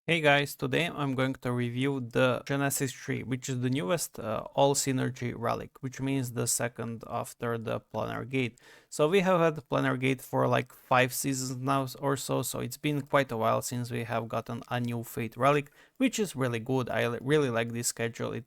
Hey guys, today I'm going to review the Genesis Tree, which is the newest All Synergy Relic, which means the second after the Plundergate. So we have had Plundergate for like 5 seasons now or so, so it's been quite a while since we have gotten a new Fate Relic, which is really good. I really like this schedule. It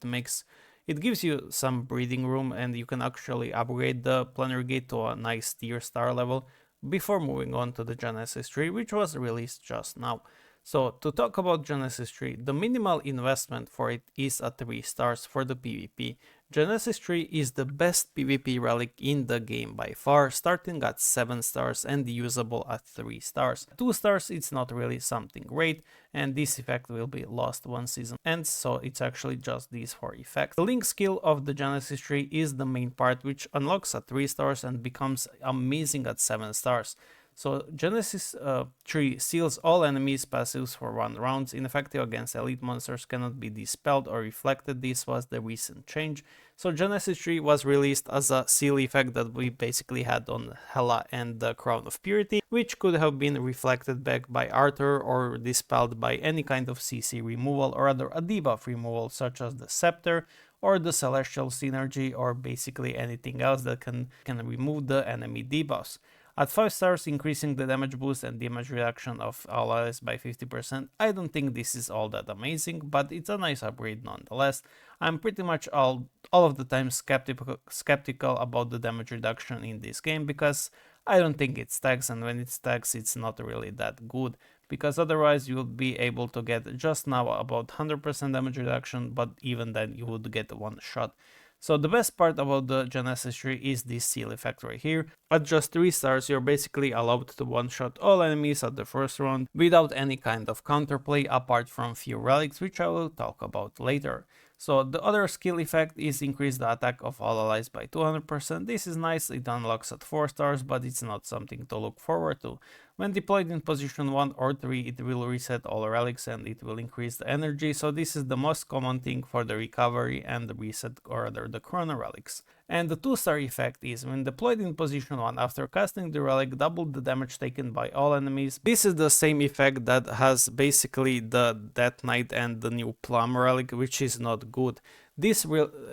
gives you some breathing room and you can actually upgrade the Plundergate to a nice tier star level before moving on to the Genesis Tree, which was released just now. So to talk about Genesis Tree, the minimal investment for it is at 3 stars for the PvP. Genesis Tree is the best PvP relic in the game by far, starting at 7 stars and usable at 3 stars. 2 stars it's not really something great, and this effect will be lost once season ends, so it's actually just these 4 effects. The link skill of the Genesis Tree is the main part, which unlocks at 3 stars and becomes amazing at 7 stars. So Genesis Tree seals all enemies' passives for 1 round, ineffective against elite monsters, cannot be dispelled or reflected. This was the recent change. So Genesis Tree was released as a seal effect that we basically had on Hela and the Crown of Purity, which could have been reflected back by Arthur or dispelled by any kind of CC removal or other a debuff removal such as the Scepter or the Celestial Synergy or basically anything else that can remove the enemy debuffs. At 5 stars, increasing the damage boost and damage reduction of allies by 50%, I don't think this is all that amazing, but it's a nice upgrade nonetheless. I'm pretty much all of the time skeptical about the damage reduction in this game because I don't think it stacks, and when it stacks it's not really that good, because otherwise you would be able to get just now about 100% damage reduction, but even then you would get one shot. So the best part about the Genesis Tree is this seal effect right here. At just 3 stars, you're basically allowed to one-shot all enemies at the first round without any kind of counterplay apart from few relics, which I will talk about later. So the other skill effect is increase the attack of all allies by 200%. This is nice, it unlocks at 4 stars, but it's not something to look forward to. When deployed in position 1 or 3, it will reset all relics and it will increase the energy, so this is the most common thing for the recovery and the reset, or rather the chrono relics. And the 2-star effect is when deployed in position 1 after casting the relic, double the damage taken by all enemies. This is the same effect that has basically the Death Knight and the new Plum relic, which is not good. This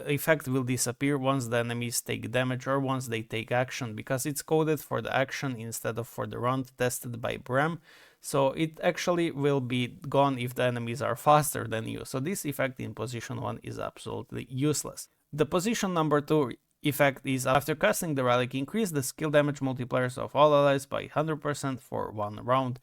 effect will disappear once the enemies take damage or once they take action, because it's coded for the action instead of for the round tested by Bram. So it actually will be gone if the enemies are faster than you. So this effect in position 1 is absolutely useless. The position number 2 effect is after casting the relic, increase the skill damage multipliers of all allies by 100% for 1 round.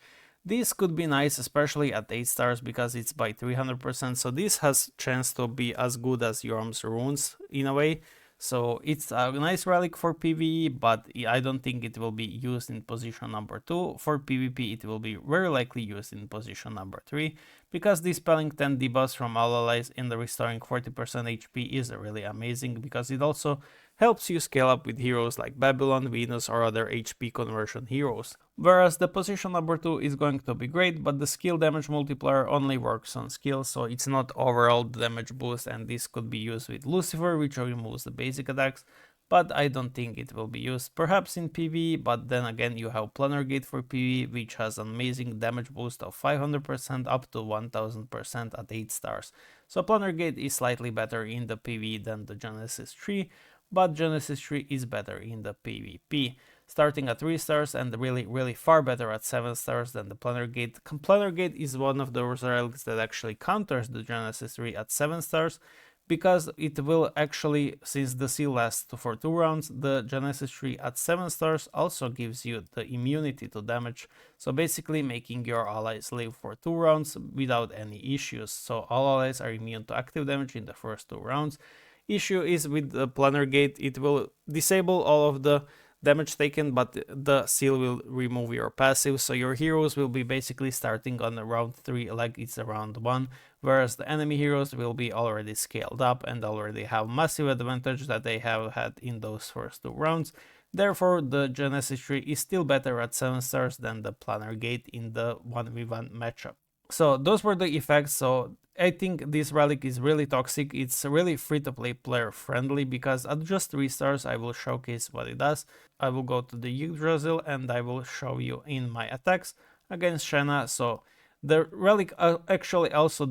This could be nice, especially at 8 stars, because it's by 300%, so this has chance to be as good as Yorm's runes in a way. So it's a nice relic for PvE, but I don't think it will be used in position number 2. For PvP it will be very likely used in position number 3, because dispelling 10 debuffs from all allies and the restoring 40% HP is really amazing, because it also helps you scale up with heroes like Babylon, Venus or other HP conversion heroes. Whereas the position number 2 is going to be great, but the skill damage multiplier only works on skills, so it's not overall damage boost, and this could be used with Lucifer, which removes the basic attacks, but I don't think it will be used. Perhaps in PvE, but then again you have Plundergate for PvE, which has an amazing damage boost of 500% up to 1000% at 8 stars. So Plundergate is slightly better in the PvE than the Genesis Tree, but Genesis Tree is better in the PvP, starting at 3 stars and really far better at 7 stars than the Plundergate. Plundergate is one of those relics that actually counters the Genesis Tree at 7 stars, because it will actually, since the seal lasts for 2 rounds, the Genesis Tree at 7 stars also gives you the immunity to damage, so basically making your allies live for 2 rounds without any issues. So all allies are immune to active damage in the first 2 rounds. Issue is with the Plundergate, it will disable all of the damage taken, but the seal will remove your passive, so your heroes will be basically starting on round 3 like it's a round 1, whereas the enemy heroes will be already scaled up and already have massive advantage that they have had in those first 2 rounds. Therefore, the Genesis Tree is still better at 7 stars than the Plundergate in the 1v1 matchup. So those were the effects. So I think this relic is really toxic. It's really free-to-play player friendly, because at just 3 stars I will showcase what it does. I will go to the Yggdrasil and I will show you in my attacks against Shanna. So The relic actually also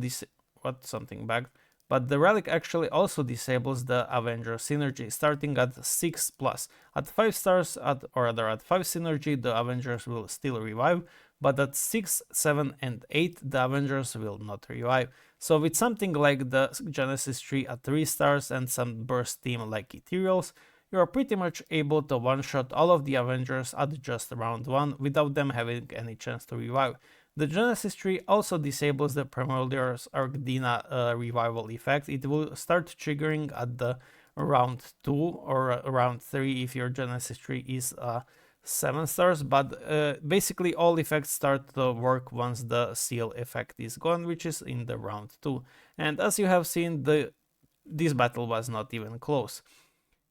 something back. But the relic actually also disables the Avenger synergy, starting at 6 plus. At 5 stars, or rather at 5 synergy, the Avengers will still revive, but at 6, 7, and 8, the Avengers will not revive. So with something like the Genesis Tree at 3 stars and some burst team like Ethereals, you are pretty much able to one-shot all of the Avengers at just round 1 without them having any chance to revive. The Genesis Tree also disables the Primordial's Arcdina revival effect. It will start triggering at the round 2 or round 3 if your Genesis Tree is 7 stars, but basically all effects start to work once the seal effect is gone, which is in the round 2. And as you have seen, this battle was not even close.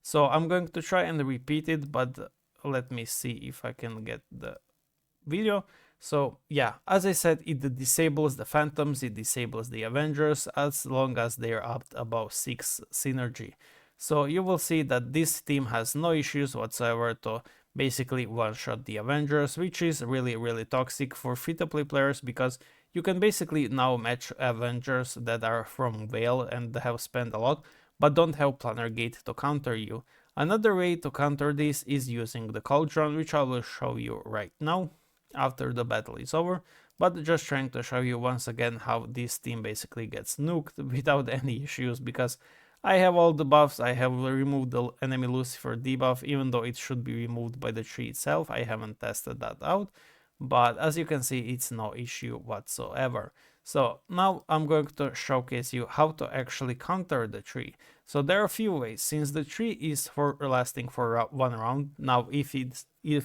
So I'm going to try and repeat it, but let me see if I can get the video. So yeah, as I said, it disables the Phantoms, it disables the Avengers as long as they're up above 6 synergy. So you will see that this team has no issues whatsoever to basically one-shot the Avengers, which is really toxic for free-to-play players because you can basically now match Avengers that are from Vale and have spent a lot, but don't have Plundergate to counter you. Another way to counter this is using the Cauldron, which I will show you right now after the battle is over, but just trying to show you once again how this team basically gets nuked without any issues, because I have all the buffs. I have removed the enemy Lucifer debuff, even though it should be removed by the tree itself. I haven't tested that out, but as you can see, it's no issue whatsoever. So now I'm going to showcase you how to actually counter the tree. So there are a few ways. Since the tree is lasting for 1 round, now if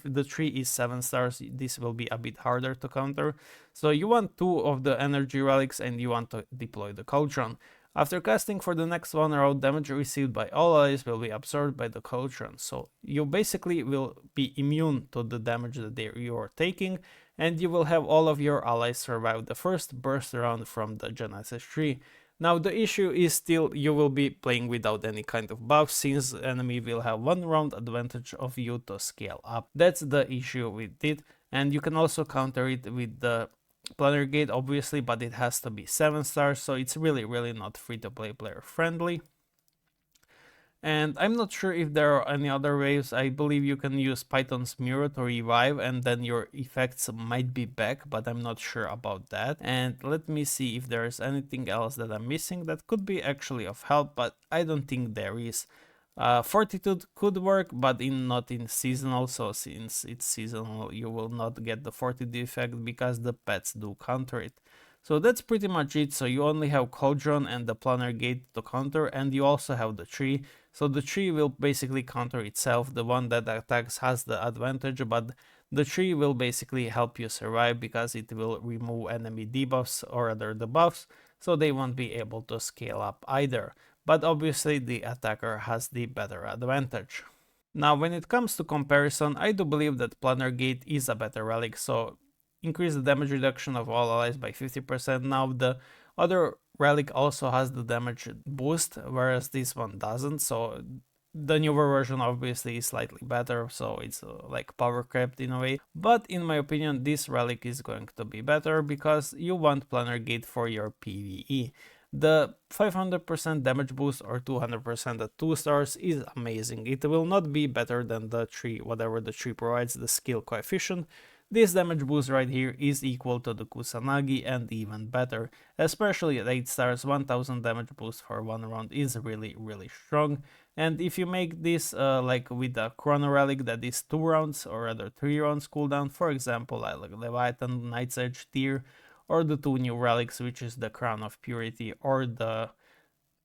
the tree is 7 stars, this will be a bit harder to counter. So you want 2 of the energy relics and you want to deploy the Cauldron. After casting for the next 1 round, damage received by all allies will be absorbed by the Cauldron. So you basically will be immune to the damage that you are taking, and you will have all of your allies survive the first burst round from the Genesis Tree. Now the issue is still you will be playing without any kind of buff, since the enemy will have 1 round advantage of you to scale up. That's the issue with it, and you can also counter it with the Plundergate obviously, but it has to be 7 stars, so it's really not free to play player friendly. And I'm not sure if there are any other ways. I believe you can use Python's mirror to revive and then your effects might be back, but I'm not sure about that. And let me see if there's anything else that I'm missing that could be actually of help, but I don't think there is. Fortitude could work, but not in seasonal, so since it's seasonal you will not get the Fortitude effect because the pets do counter it. So that's pretty much it. So you only have Cauldron and the Plundergate to counter, and you also have the tree. So the tree will basically counter itself. The one that attacks has the advantage, but the tree will basically help you survive because it will remove enemy debuffs or other debuffs, so they won't be able to scale up either. But obviously the attacker has the better advantage. Now when it comes to comparison, I do believe that Plundergate is a better relic, so increase the damage reduction of all allies by 50%. Now the other relic also has the damage boost, whereas this one doesn't, so the newer version obviously is slightly better, so it's like power crept in a way. But in my opinion, this relic is going to be better because you want Plundergate for your PvE. The 500% damage boost or 200% at 2 stars is amazing. It will not be better than the tree, whatever the tree provides, the skill coefficient. This damage boost right here is equal to the Kusanagi and even better. Especially at 8 stars, 1000 damage boost for 1 round is really strong. And if you make this like with a Chrono Relic that is 2 rounds or rather 3 rounds cooldown, for example like Leviathan, Night's Edge tier, or the 2 new relics, which is the Crown of Purity or the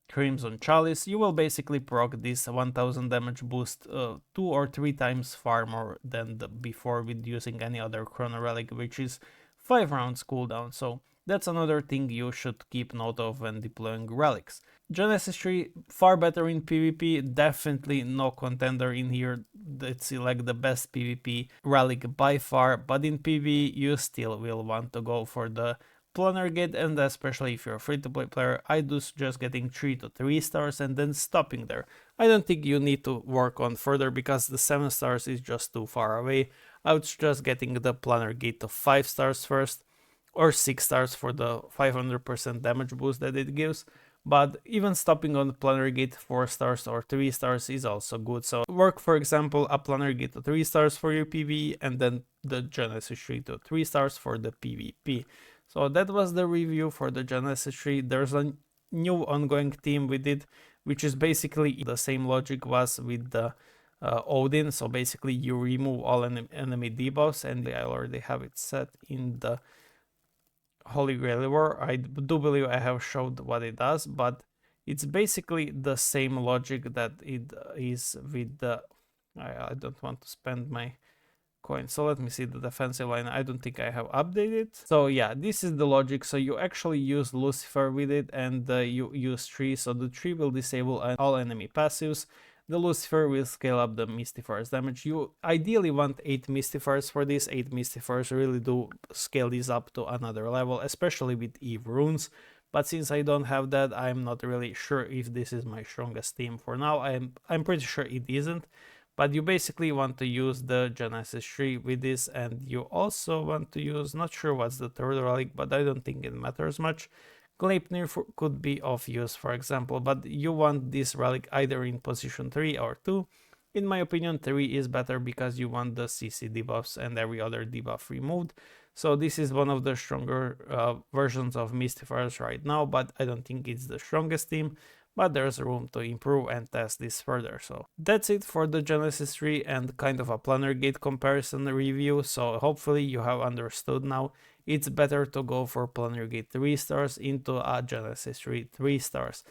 Crimson Chalice, you will basically proc this 1000 damage boost 2 or 3 times far more than before with using any other Chrono Relic, which is 5 rounds cooldown. So that's another thing you should keep note of when deploying relics. Genesis Tree, far better in PvP, definitely no contender in here. It's like the best PvP relic by far, but in PvE you still will want to go for the Plundergate, and especially if you're a free-to-play player, I do suggest getting 3 to 3 stars and then stopping there. I don't think you need to work on further because the 7 stars is just too far away. I would suggest getting the Plundergate to 5 stars first, or 6 stars for the 500% damage boost that it gives. But even stopping on Plundergate 4 stars or 3 stars is also good. So work, for example, a Plundergate to 3 stars for your PvE, and then the Genesis Tree to 3 stars for the PvP. So that was the review for the Genesis Tree. There's a new ongoing theme with it, which is basically the same logic was with the Odin. So basically you remove all enemy debuffs, and I already have it set in the Holy Grail War. I do believe I have showed what it does, but it's basically the same logic that it is with the... I don't want to spend my coin, so let me see the defensive line. I don't think I have updated. So yeah, this is the logic. So you actually use Lucifer with it, and you use Tree. So the Tree will disable all enemy passives. The Lucifer will scale up the Mystifier's damage. You ideally want 8 Mystifiers for this. 8 Mystifiers really do scale this up to another level, especially with Eve runes. But since I don't have that, I'm not really sure if this is my strongest team for now. I'm pretty sure it isn't. But you basically want to use the Genesis Tree with this, and you also want to use, not sure what's the third relic, but I don't think it matters much. Gleipnir could be of use, for example, but you want this relic either in position 3 or 2. In my opinion, 3 is better because you want the CC debuffs and every other debuff removed. So this is one of the stronger versions of Mystifiers right now, but I don't think it's the strongest team. But there's room to improve and test this further. So that's it for the Genesis Tree and kind of a Plundergate comparison review. So hopefully you have understood now. It's better to go for Plundergate 3 stars into a Genesis Tree 3 stars.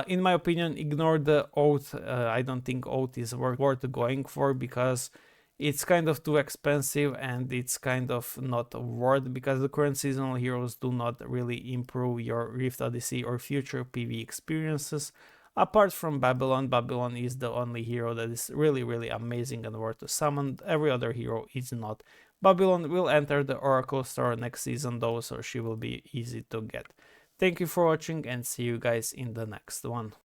In my opinion, ignore the Oath. I don't think Oath is worth going for because it's kind of too expensive and it's kind of not worth, because the current seasonal heroes do not really improve your Rift Odyssey or future PvE experiences. Apart from Babylon, Babylon is the only hero that is really amazing and worth to summon. Every other hero is not. Babylon will enter the Oracle store next season though, so she will be easy to get. Thank you for watching and see you guys in the next one.